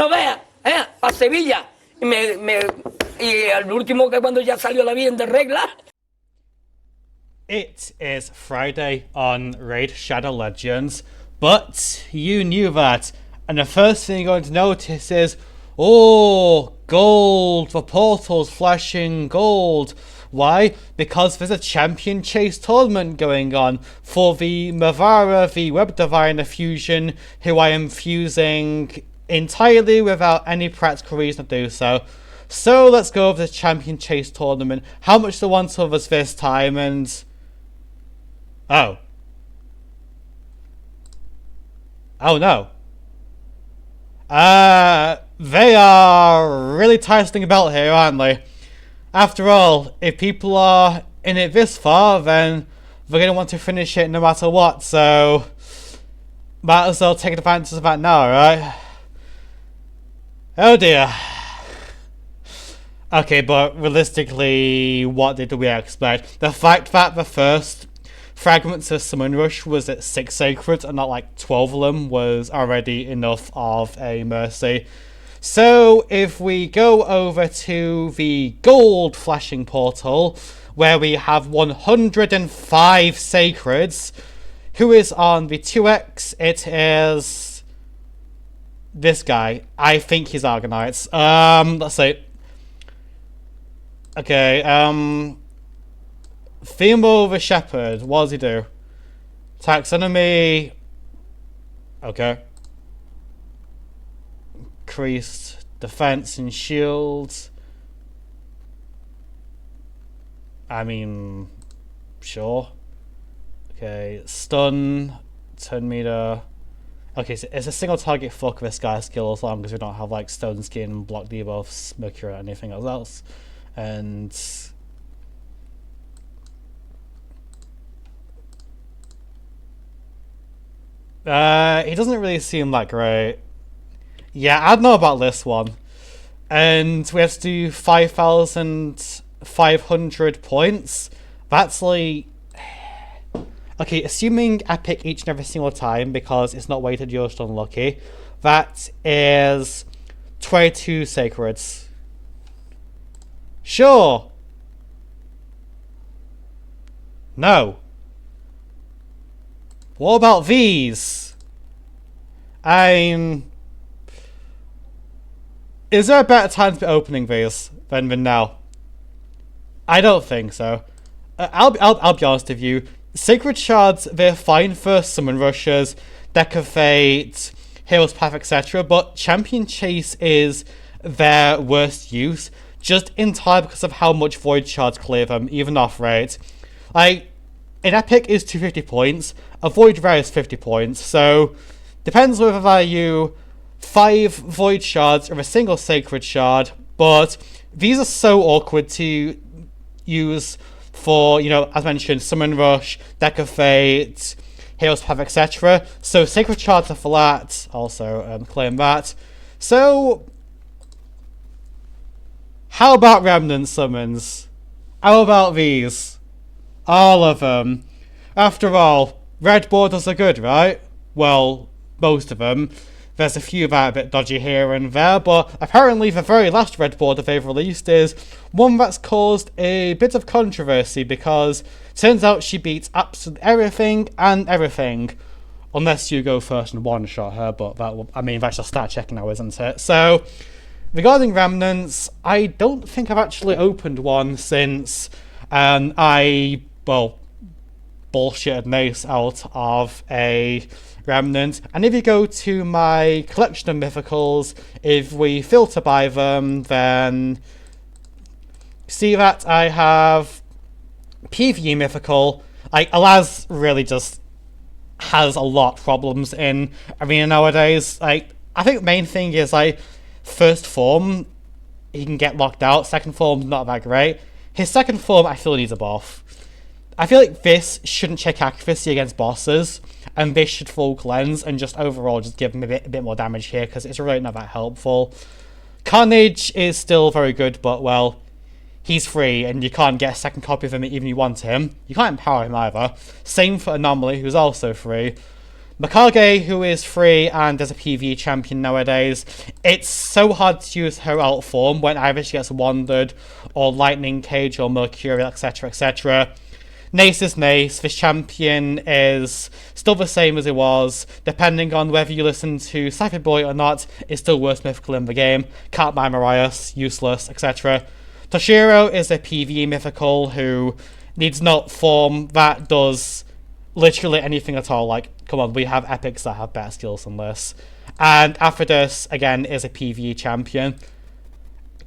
no veas, a Sevilla. Y al último que cuando ya salió la bien de regla. It is Friday on Raid Shadow Legends, but you knew that, and the first thing you're going to notice is, oh, gold, the portal's flashing gold. Why? Because there's a champion chase tournament going on for the MAVARA, the Web Diviner fusion, who I am fusing entirely without any practical reason to do so. So let's go over the champion chase tournament, how much they want of us this time, and... Oh. Oh no. They are really tightening a belt here, aren't they? After all, if people are in it this far, then they're going to want to finish it no matter what, so... Might as well take advantage of that now, right? Oh dear. Okay, but realistically, what did we expect? The fact that the first fragments of Summon Rush was at 6 sacreds and not like 12 of them was already enough of a mercy. So if we go over to the gold flashing portal, where we have 105 sacreds, who is on the 2x? It is this guy. I think he's Argonites. Let's see. Okay, Themo the Shepherd, what does he do? Attacks enemy. Okay. Increased defense and shields. I mean, sure. Okay, stun, turn meter. Okay, so it's a single target fuck this guy's skill as long as we don't have like stone skin, block debuffs, mercury, or anything else. And he doesn't really seem that great. Yeah, I don't know about this one. And we have to do 5,500 points. That's like... Okay, assuming epic each and every single time because it's not weighted, you're just unlucky. That is 22 sacreds. Sure. No. What about these? Is there a better time to be opening these than now? I don't think so. I'll be honest with you. Sacred Shards, they're fine for Summon Rushers, Deck of Fate, Hero's Path, etc. But Champion Chase is their worst use, just entirely because of how much Void Shards clear them, even off rate. Like, an Epic is 250 points, a Void Rare is 50 points, so depends whether you 5 Void Shards or a single Sacred Shard, but these are so awkward to use for, you know, as mentioned, Summon Rush, Deck of Fate, Hero's Path, etc. So Sacred Shards are flat, also claim that. So, how about Remnant summons? How about these? All of them. After all, red borders are good, right? Well, most of them. There's a few that are a bit dodgy here and there, but apparently the very last red border they've released is one that's caused a bit of controversy because turns out she beats absolutely everything and everything. Unless you go first and one-shot her, but that will, I mean, that's just stat checking now, isn't it? So, regarding Remnants, I don't think I've actually opened one since bullshitted Mace out of a Remnant. And if you go to my collection of Mythicals, if we filter by them, then see that I have PvE Mythical. Like, Alaz really just has a lot of problems in Arena nowadays. Like, I think the main thing is, like, first form, he can get locked out. Second form's not that great. His second form, I feel, needs a buff. I feel like this shouldn't check accuracy against bosses, and this should full cleanse, and just overall just give him a bit more damage here, because it's really not that helpful. Carnage is still very good, but, well, he's free, and you can't get a second copy of him even if you want him. You can't empower him either. Same for Anomaly, who's also free. Mikage, who is free and is a PvE champion nowadays, it's so hard to use her alt form when either she gets Wandered, or Lightning Cage, or Mercurial, etc, etc. Nace is Nace. This champion is still the same as it was. Depending on whether you listen to Cypher Boy or not, it's still worst mythical in the game. Can't buy Marias, useless, etc. Toshiro is a PvE mythical who needs no form that does literally anything at all. Like, come on, we have epics that have better skills than this. And Aphrodis, again, is a PvE champion.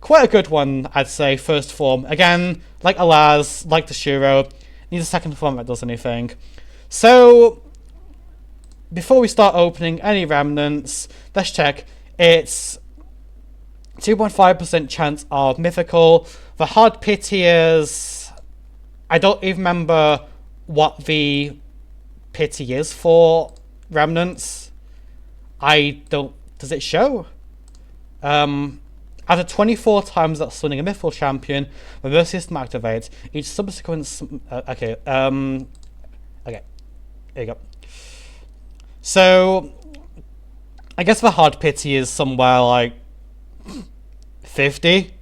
Quite a good one, I'd say, first form. Again, like Alaz, like Toshiro, needs a second form that does anything. So, before we start opening any remnants, let's check. It's 2.5% chance of mythical. The hard pity is... I don't even remember what the pity is for remnants. I don't... Does it show? After 24 times that summoning a mythical champion, the mercy system activates. Each subsequent... okay, there you go. So, I guess the hard pity is somewhere like 50.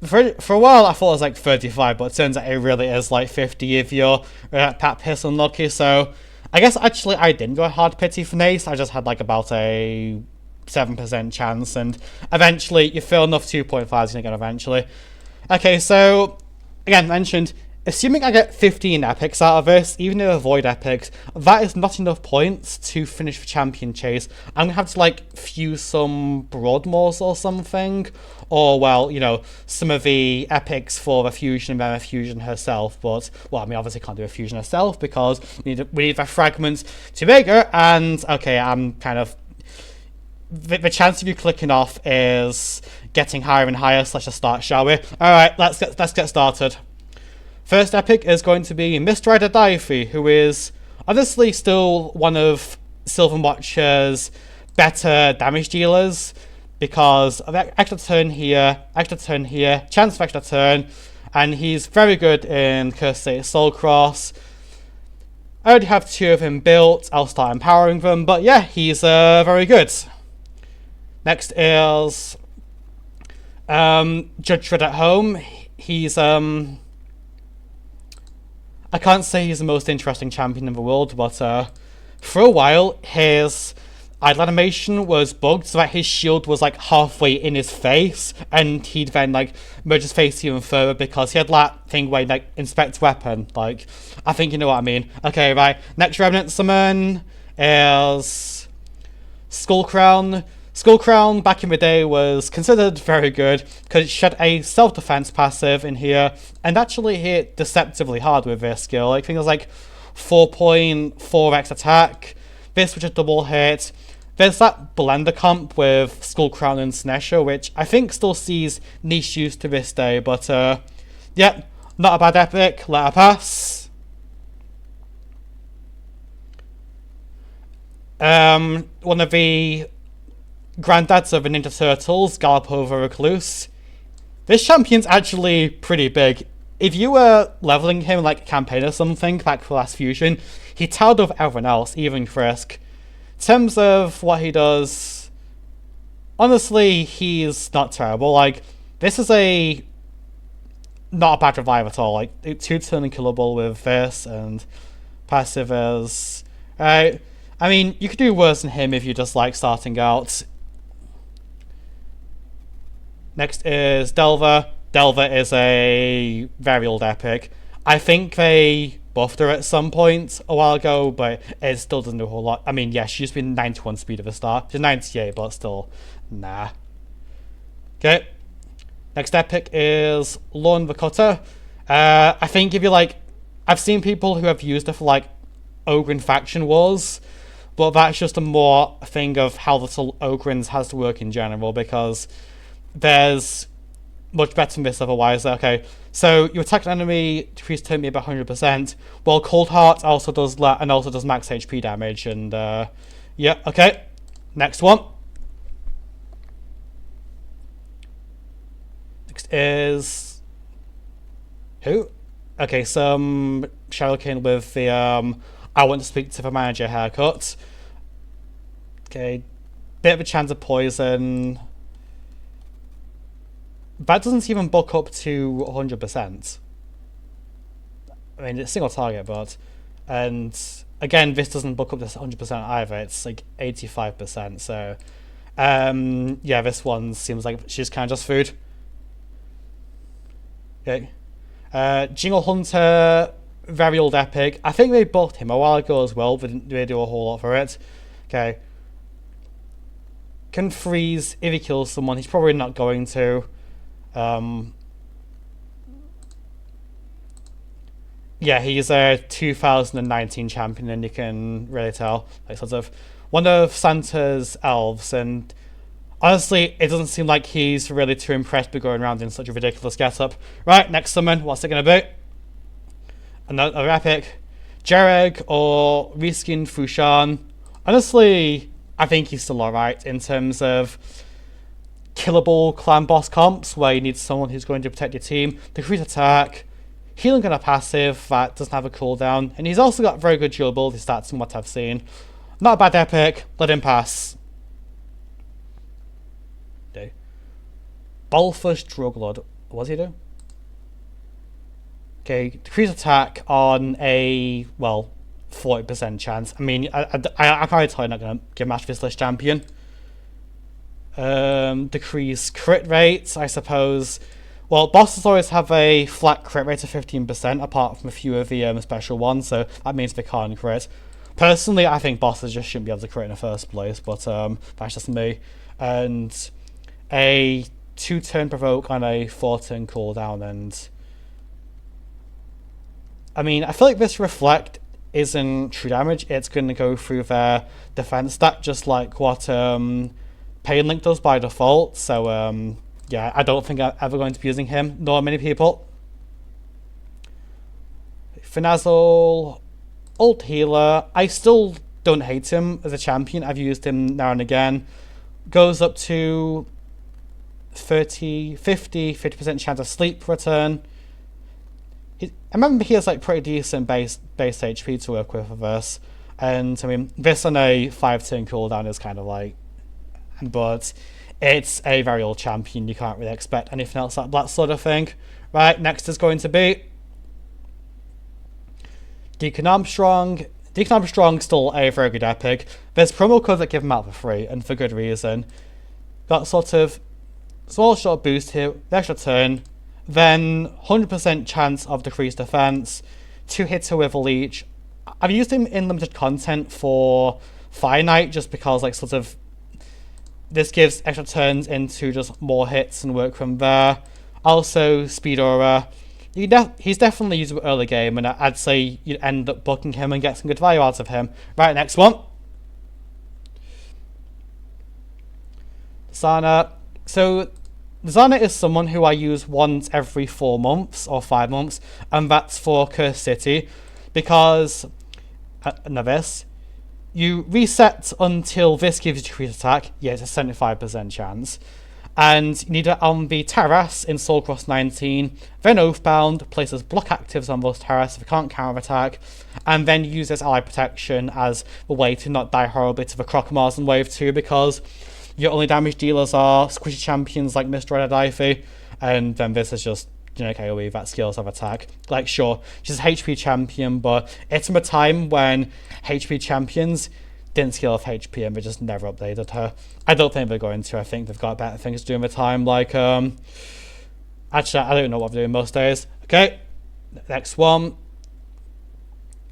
For a while I thought it was like 35, but it turns out it really is like 50 if you're Pat Piss unlucky. So, I guess actually I didn't go hard pity for Nace. I just had like about a 7% chance, and eventually you fill enough 2.5s you're gonna get eventually. Okay, so again mentioned, assuming I get 15 epics out of this, even if I avoid epics, that is not enough points to finish the champion chase. I'm gonna have to like fuse some Broadmoors or something, or well, you know, some of the epics for the fusion and then the fusion herself. But well, I mean, obviously can't do a fusion herself because we need the fragments to make her. And okay, I'm kind of the chance of you clicking off is getting higher and higher. So let's just start, shall we? All right, let's get started. First epic is going to be Mistrider Daifi, who is obviously still one of Silverwatch's better damage dealers because of extra turn here, chance of extra turn, and he's very good in Cursed Soul Cross. I already have 2 of him built. I'll start empowering them, but yeah, he's very good. Next is Judge Dredd at Home. He's I can't say he's the most interesting champion in the world, but for a while his idle animation was bugged so that his shield was like halfway in his face, and he'd then like merge his face even further because he had that thing where he like inspect weapon. Like, I think you know what I mean. Okay, right. Next remnant summon is Skullcrown. Skullcrown back in the day was considered very good because it shed a self-defense passive in here and actually hit deceptively hard with this skill. Like, I think it was like 4.4x attack. This was a double hit. There's that blender comp with Skullcrown and Snesher, which I think still sees niche use to this day, but yeah, not a bad epic. Let her pass. One of the granddads of the Ninja Turtles, Galapova Recluse. This champion's actually pretty big. If you were leveling him like a campaign or something back for last fusion, he towered over everyone else, even Frisk. In terms of what he does, honestly, he's not terrible. Like, this is not a bad revive at all. Like, 2-turn killable with this, and passive is... I mean, you could do worse than him if you just like starting out. Next is Delver. Delver is a very old epic. I think they buffed her at some point a while ago, but it still doesn't do a whole lot. I mean, yeah, she used to be 91 speed at the start. She's 98, but still, nah. Okay. Next epic is Lorne the Cutter. I think if you like... I've seen people who have used it for like Ogre and Faction Wars, but that's just a more thing of how the Ogrins has to work in general, because there's much better than this otherwise. Okay, so you attack an enemy, decrease turn me by 100%, while Cold Heart also does that, and also does max HP damage, and yeah, okay. Next one. Next is... who? Okay, some Shadowkin with the I want to speak to the manager haircut. Okay, bit of a chance of poison. That doesn't even book up to 100%. I mean, it's single target, but... And again, this doesn't book up to 100% either. It's like 85%, so... yeah, this one seems like she's kind of just food. Okay. Jingle Hunter, very old epic. I think they bought him a while ago as well, but didn't really do a whole lot for it. Okay. Can freeze if he kills someone. He's probably not going to. Yeah, he's a 2019 champion, and you can really tell. Like, sort of one of Santa's elves, and honestly, it doesn't seem like he's really too impressed with going around in such a ridiculous getup. Right, next summon, what's it going to be? Another epic. Jareg or reskinned Fushan. Honestly, I think he's still alright in terms of killable clan boss comps, where you need someone who's going to protect your team. The crit attack, healing on a passive that doesn't have a cooldown, and he's also got very good durability stats from what I've seen. Not a bad epic, let him pass. Okay. Balthus Druglord, what does he do? Okay, decrease attack on a, well, 40% chance. I mean, I'm probably totally not going to give match this list champion. Decrease crit rates, I suppose. Well, bosses always have a flat crit rate of 15%, apart from a few of the special ones, so that means they can't crit. Personally, I think bosses just shouldn't be able to crit in the first place, but that's just me. And a 2-turn provoke on a 4-turn cooldown, and... I mean, I feel like this reflect isn't true damage. It's going to go through their defense stat, just like what Pain Link does by default. So, yeah, I don't think I'm ever going to be using him, nor many people. Finazzle, Ult Healer. I still don't hate him as a champion. I've used him now and again. Goes up to 50% chance of sleep return. I remember he has like pretty decent base HP to work with this, and I mean this on a 5-turn cooldown is kind of like, but it's a very old champion. You can't really expect anything else like that sort of thing. Right, next is going to be Deacon Armstrong. Deacon Armstrong still a very good epic. There's promo codes that give him out for free, and for good reason. Got sort of small shot boost here, the extra turn. Then 100% chance of decreased defense, 2 hits with a leech. I've used him in limited content for Fire Knight just because, like, sort of this gives extra turns into just more hits and work from there. Also, Speed Aura. He's definitely usable early game, and I'd say you'd end up booking him and get some good value out of him. Right, next one. Sana. So Zana is someone who I use once every 4 months or 5 months, and that's for Cursed City, because now this, you reset until this gives you decreased attack. Yeah, it's a 75% chance, and you need it on the terrace in Soulcross 19. Then Oathbound places block actives on those terrace if you can't counter attack, and then uses ally protection as a way to not die horribly to the Crocomars in Wave 2, because your only damage dealers are squishy champions like Mr. Adifey, and then this is just generic AoE that scales of attack. Like, sure, she's a HP champion, but it's from a time when HP champions didn't scale off HP and they just never updated her. I don't think they're going to. I think they've got better things to do in the time, like, actually, I don't know what they're doing most days. Okay, next one.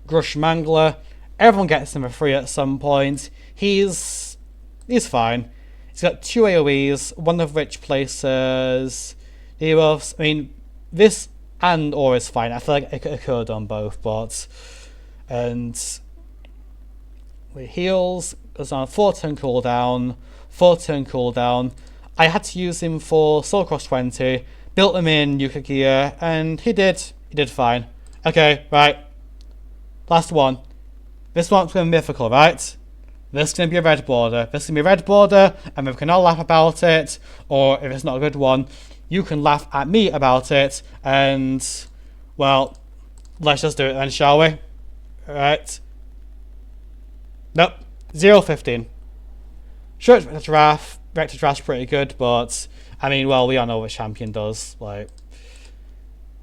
Grush Mangler. Everyone gets him for free at some point. He's fine. He's got 2 AoEs, one of which places debuffs. I mean, this and or is fine. I feel like it could have done both, but... And... heals, goes on a 4-turn cooldown, 4-turn cooldown. I had to use him for Soulcross 20, built him in Yuka gear, and he did fine. Okay, right. Last one. This one's going to be Mythical, right? This is going to be a red border. This is going to be a red border, and we can all laugh about it, or if it's not a good one, you can laugh at me about it, and, well, let's just do it then, shall we? Alright. Nope. 0-15. Sure, it's Rector Draft's pretty good, but I mean, well, we all know what champion does. Like,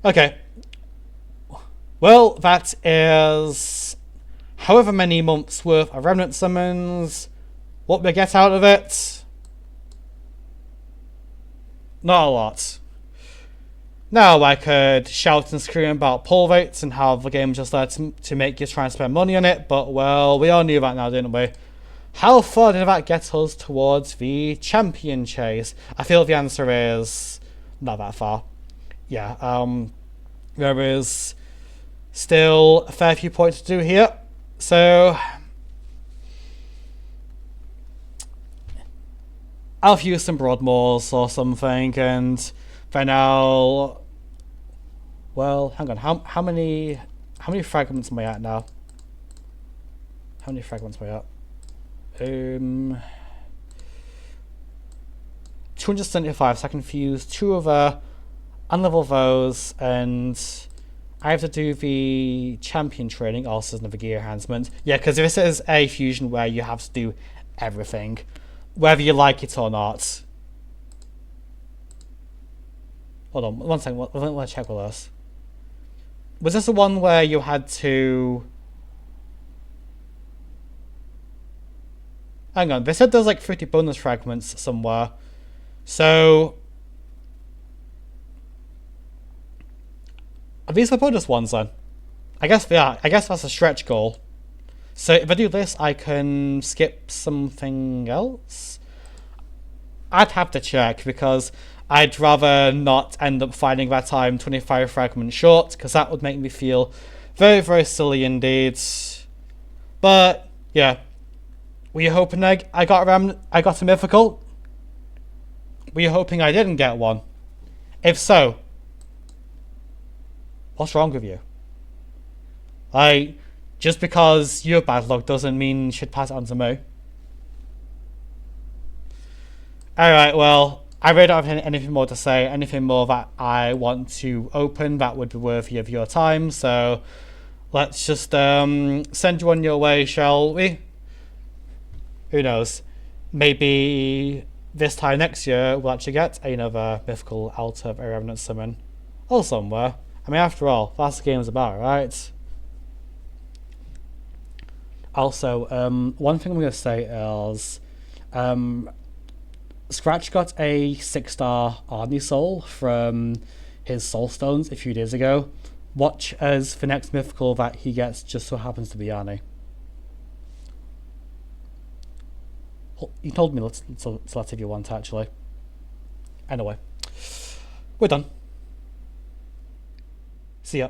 okay. Well, that is however many months worth of Remnant summons. What we get out of it? Not a lot. Now I could shout and scream about pull rates and how the game just there to make you try and spend money on it, but well, we all knew that now, didn't we? How far did that get us towards the champion chase? I feel the answer is not that far. Yeah, there is still a fair few points to do here. So I'll use some Broadmoors or something, and then I'll... Well, hang on. How many fragments am I at now? How many fragments am I at? 275, so I can fuse 2 other, unlevel those, and I have to do the champion training. Also, another gear enhancement. Yeah, because this is a fusion where you have to do everything, whether you like it or not. Hold on, one second. Let me check with us. Was this the one where you had to... Hang on, they said there's like 50 bonus fragments somewhere. So... Are these the bonus ones then? I guess they are. I guess that's a stretch goal. So if I do this, I can skip something else? I'd have to check, because I'd rather not end up finding that time 25 fragments short, because that would make me feel very, very silly indeed. But, yeah. Were you hoping I got a mythical? Were you hoping I didn't get one? If so, what's wrong with you? Like, just because you're bad luck doesn't mean you should pass it on to me. Alright, well, I really don't have anything more to say. Anything more that I want to open that would be worthy of your time. So, let's just send you on your way, shall we? Who knows? Maybe this time next year we'll actually get another mythical out of a Remnant summon. Or somewhere. I mean, after all, that's what the game's about, right? Also, one thing I'm going to say is... Scratch got a 6-star Army Soul from his Soul Stones a few days ago. Watch as the next mythical that he gets just so happens to be Arnie. You told me let's if you want, actually. Anyway, we're done. See ya.